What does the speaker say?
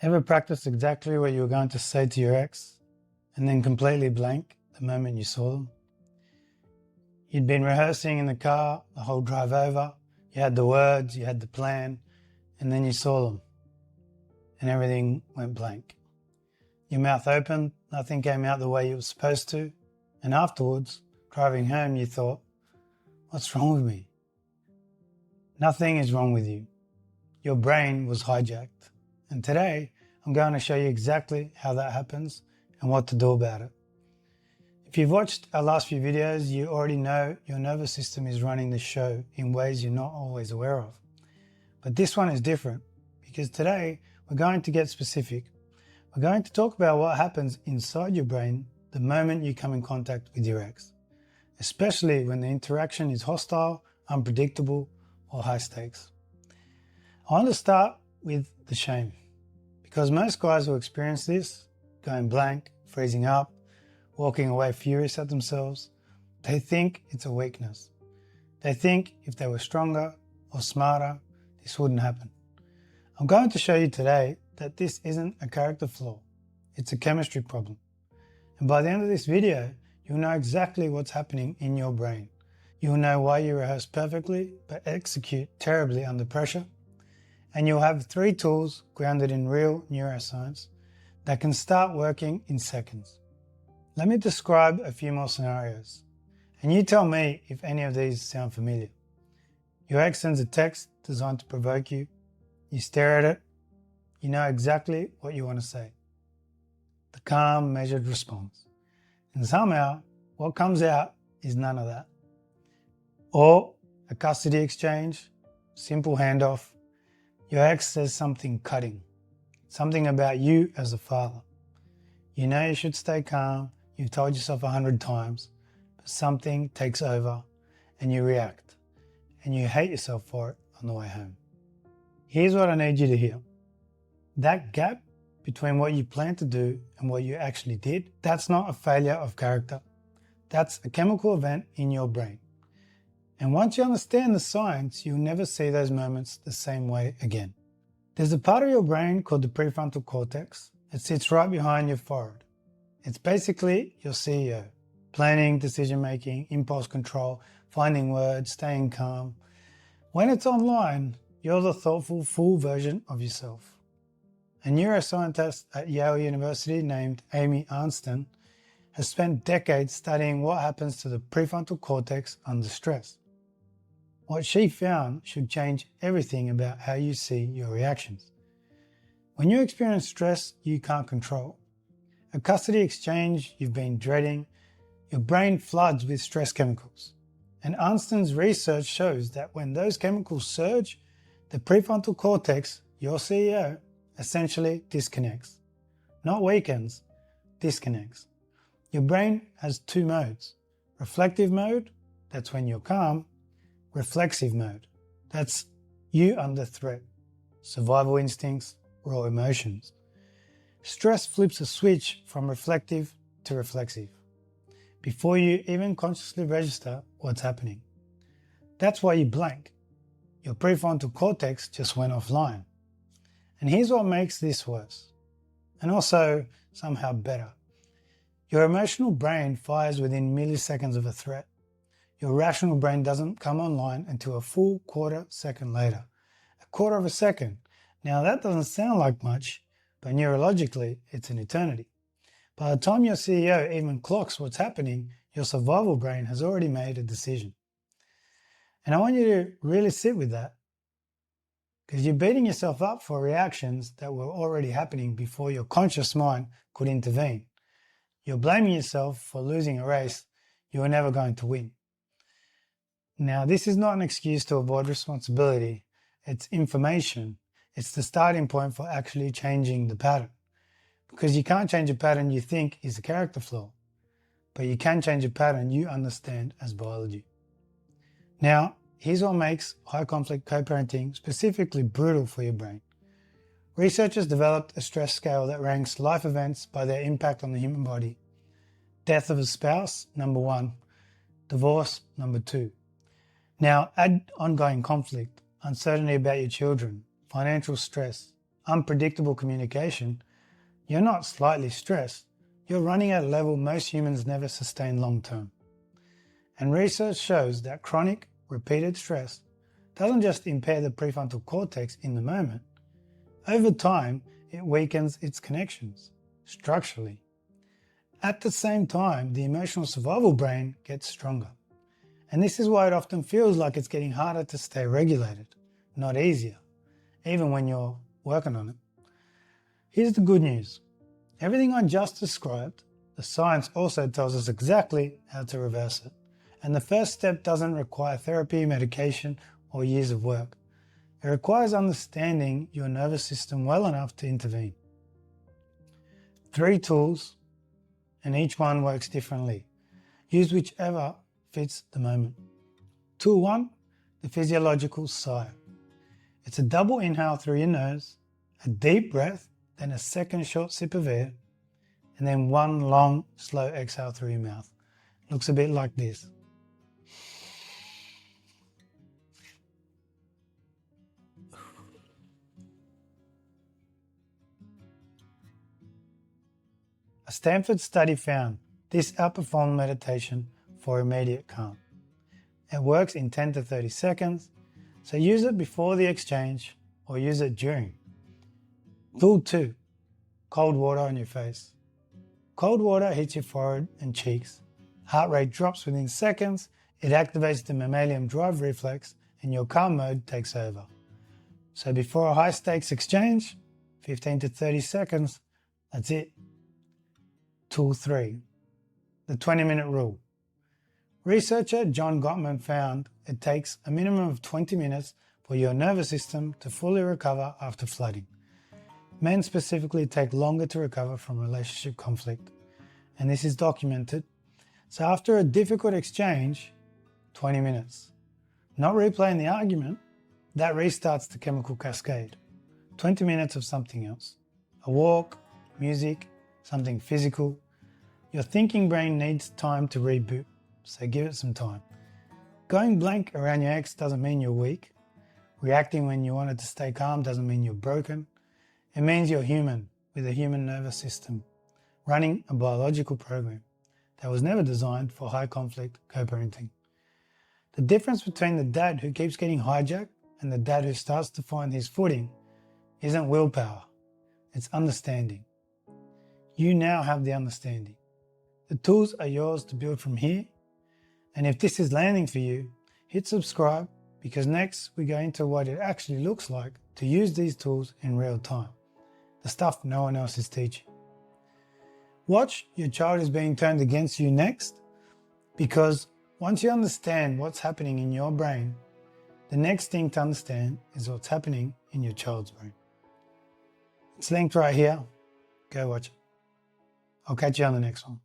Ever practiced exactly what you were going to say to your ex and then completely blank the moment you saw them? You'd been rehearsing in the car the whole drive over, you had the words, you had the plan, and then you saw them and everything went blank. Your mouth opened, nothing came out the way it was supposed to, and afterwards, driving home, you thought, what's wrong with me? Nothing is wrong with you. Your brain was hijacked. And today, I'm going to show you exactly how that happens and what to do about it. If you've watched our last few videos, you already know your nervous system is running the show in ways you're not always aware of. But this one is different because today we're going to get specific. We're going to talk about what happens inside your brain the moment you come in contact with your ex, especially when the interaction is hostile, unpredictable, or high stakes. I want to start with the shame, because most guys who experience this, going blank, freezing up, walking away furious at themselves, they think it's a weakness. They think if they were stronger or smarter, this wouldn't happen. I'm going to show you today that this isn't a character flaw, it's a chemistry problem. And by the end of this video, you'll know exactly what's happening in your brain. You'll know why you rehearse perfectly but execute terribly under pressure. And you'll have 3 tools grounded in real neuroscience that can start working in seconds. Let me describe a few more scenarios, and you tell me if any of these sound familiar. Your ex sends a text designed to provoke you. You stare at it. You know exactly what you want to say. The calm, measured response. And somehow, what comes out is none of that. Or a custody exchange, simple handoff. Your ex says something cutting, something about you as a father. You know you should stay calm, you've told yourself 100 times, but something takes over and you react, and you hate yourself for it on the way home. Here's what I need you to hear. That gap between what you planned to do and what you actually did, that's not a failure of character. That's a chemical event in your brain. And once you understand the science, you'll never see those moments the same way again. There's a part of your brain called the Prefrontal Cortex. It sits right behind your forehead. It's basically your CEO. Planning, decision-making, impulse control, finding words, staying calm. When it's online, you're the thoughtful, full version of yourself. A neuroscientist at Yale University named Amy Arnsten has spent decades studying what happens to the prefrontal cortex under stress. What she found should change everything about how you see your reactions. When you experience stress you can't control, a custody exchange you've been dreading, your brain floods with stress chemicals. And Arnsten's research shows that when those chemicals surge, the prefrontal cortex, your CEO, essentially disconnects. Not weakens, disconnects. Your brain has 2 modes. Reflective mode, that's when you're calm. Reflexive mode, that's you under threat. Survival instincts, raw emotions. Stress flips a switch from reflective to reflexive before you even consciously register what's happening. That's why you blank. Your prefrontal cortex just went offline. And here's what makes this worse, and also somehow better. Your emotional brain fires within milliseconds of a threat. Your rational brain doesn't come online until a full quarter second later. A quarter of a second. Now that doesn't sound like much, but neurologically it's an eternity. By the time your CEO even clocks what's happening, your survival brain has already made a decision. And I want you to really sit with that, because you're beating yourself up for reactions that were already happening before your conscious mind could intervene. You're blaming yourself for losing a race you were never going to win. Now, this is not an excuse to avoid responsibility. It's information. It's the starting point for actually changing the pattern. Because you can't change a pattern you think is a character flaw, but you can change a pattern you understand as biology. Now, here's what makes high conflict co-parenting specifically brutal for your brain. Researchers developed a stress scale that ranks life events by their impact on the human body. Death of a spouse, number 1. Divorce, number 2. Now add ongoing conflict, uncertainty about your children, financial stress, unpredictable communication, you're not slightly stressed, you're running at a level most humans never sustain long term. And research shows that chronic, repeated stress doesn't just impair the prefrontal cortex in the moment. Over time, it weakens its connections, structurally. At the same time, the emotional survival brain gets stronger. And this is why it often feels like it's getting harder to stay regulated, not easier, even when you're working on it. Here's the good news. Everything I just described, the science also tells us exactly how to reverse it. And the first step doesn't require therapy, medication, or years of work. It requires understanding your nervous system well enough to intervene. 3 tools, and each one works differently. Use whichever fits the moment. Tool 1, the physiological sigh. It's a double inhale through your nose, a deep breath, then a second short sip of air, and then one long, slow exhale through your mouth. It looks a bit like this. A Stanford study found this outperformed meditation for immediate calm. It works in 10 to 30 seconds, so use it before the exchange or use it during. Tool 2, cold water on your face. Cold water hits your forehead and cheeks. Heart rate drops within seconds, it activates the mammalian drive reflex, and your calm mode takes over. So before a high stakes exchange, 15 to 30 seconds, that's it. Tool 3, the 20-minute rule. Researcher John Gottman found it takes a minimum of 20 minutes for your nervous system to fully recover after flooding. Men specifically take longer to recover from relationship conflict, and this is documented. So after a difficult exchange, 20 minutes. Not replaying the argument, that restarts the chemical cascade. 20 minutes of something else. A walk, music, something physical. Your thinking brain needs time to reboot, so give it some time. Going blank around your ex doesn't mean you're weak. Reacting when you wanted to stay calm doesn't mean you're broken. It means you're human with a human nervous system, running a biological program that was never designed for high conflict co-parenting. The difference between the dad who keeps getting hijacked and the dad who starts to find his footing isn't willpower, it's understanding. You now have the understanding. The tools are yours to build from here. And if this is landing for you, hit subscribe, because next we go into what it actually looks like to use these tools in real time. The stuff no one else is teaching. Watch your child is being turned against you next, because once you understand what's happening in your brain, the next thing to understand is what's happening in your child's brain. It's linked right here. Go watch it. I'll catch you on the next one.